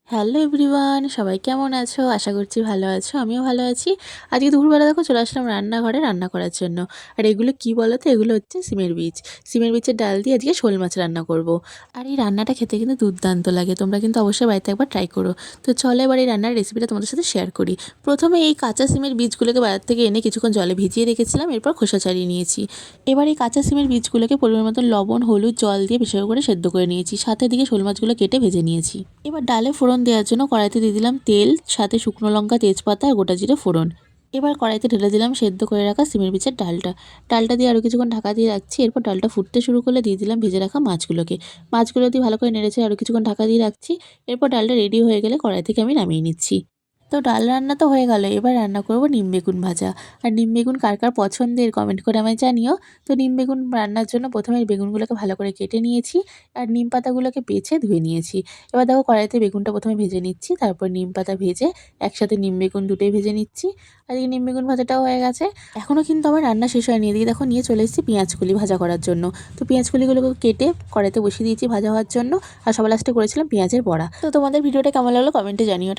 Hello everyone, সবাই কেমন আছো? আশা করছি ভালো আছো। আমিও ভালো আছি। আজকে দুপুরবেলা দেখো চলে আসলাম রান্নাঘরে রান্না করার জন্য। আর এগুলো কি বলো তো? এগুলো হচ্ছে সিমের বীজ। সিমের বীজের ডাল দিয়ে আজকে শোল মাছ রান্না করব। আর এই রান্নাটা খেতে কিন্তু দুর্দান্ত লাগে। তোমরা কিন্তু অবশ্যই বাড়িতে একবার ট্রাই করো। তো চলো এবার এই রান্নার রেসিপিটা তোমাদের সাথে শেয়ার করি। প্রথমে এই কাঁচা সিমের বীজগুলোকে বাজার থেকে এনে কিছুক্ষণ জলে ভিজিয়ে রেখেছিলাম, এরপর খোসা ছাড়িয়ে নিয়েছি। এবার এই কাঁচা সিমের বীজগুলোকে পরিমাণ মতো লবণ, হলুদ, জল দিয়ে বেশি করে সেদ্ধ করে নিয়েছি। সাথে দিকে শোল মাছগুলো কেটে ভেজে নিয়েছি। এবার ডালে ফোড়ন দেওয়ার জন্য কড়াইতে দিয়ে দিলাম তেল, সাথে শুকনো লঙ্কা, তেজপাতা আর গোটা জিরে ফোড়ন। এবার কড়াইতে ঢেলে দিলাম সেদ্ধ করে রাখা সিমের বীজের ডালটা দিয়ে আরও কিছুক্ষণ ঢাকা দিয়ে রাখছি। এরপর ডালটা ফুটতে শুরু করলে দিয়ে দিলাম ভেজে রাখা মাছগুলো দিয়ে ভালো করে নেড়েছে আরও কিছুক্ষণ ঢাকা দিয়ে রাখছি। এরপর ডালটা রেডি হয়ে গেলে কড়াই থেকে আমি নামিয়ে নিচ্ছি। তো ডাল রান্না তো হয়ে গেল, এবার রান্না করব নিম বেগুন ভাজা। আর নিম বেগুন কার কার পছন্দের কমেন্ট করে আমায় জানিও। তো নিম বেগুন রান্নার জন্য প্রথমে বেগুনগুলোকে ভালো করে কেটে নিয়েছি আর নিম পাতাগুলোকে বেছে ধুয়ে নিয়েছি। এবার দেখো কড়াইতে বেগুনটা প্রথমে ভেজে নিচ্ছি, তারপর নিম পাতা ভেজে একসাথে নিম বেগুন দুটোই ভেজে নিচ্ছি। আর এই নিম বেগুন ভাজাটাও হয়ে গেছে। এখনও কিন্তু আমার রান্না শেষ হয়নি। এদিকে দেখো নিয়ে চলে এসেছি পেঁয়াজকলি ভাজা করার জন্য। তো পেঁয়াজকলিগুলোকে কেটে কড়াইতে বসিয়ে দিয়েছি ভাজা হওয়ার জন্য। আর সবার লাস্টে করেছিলাম পেঁয়াজের বড়া। তো তোমাদের ভিডিওটা কেমন লাগলো কমেন্টে জানিও।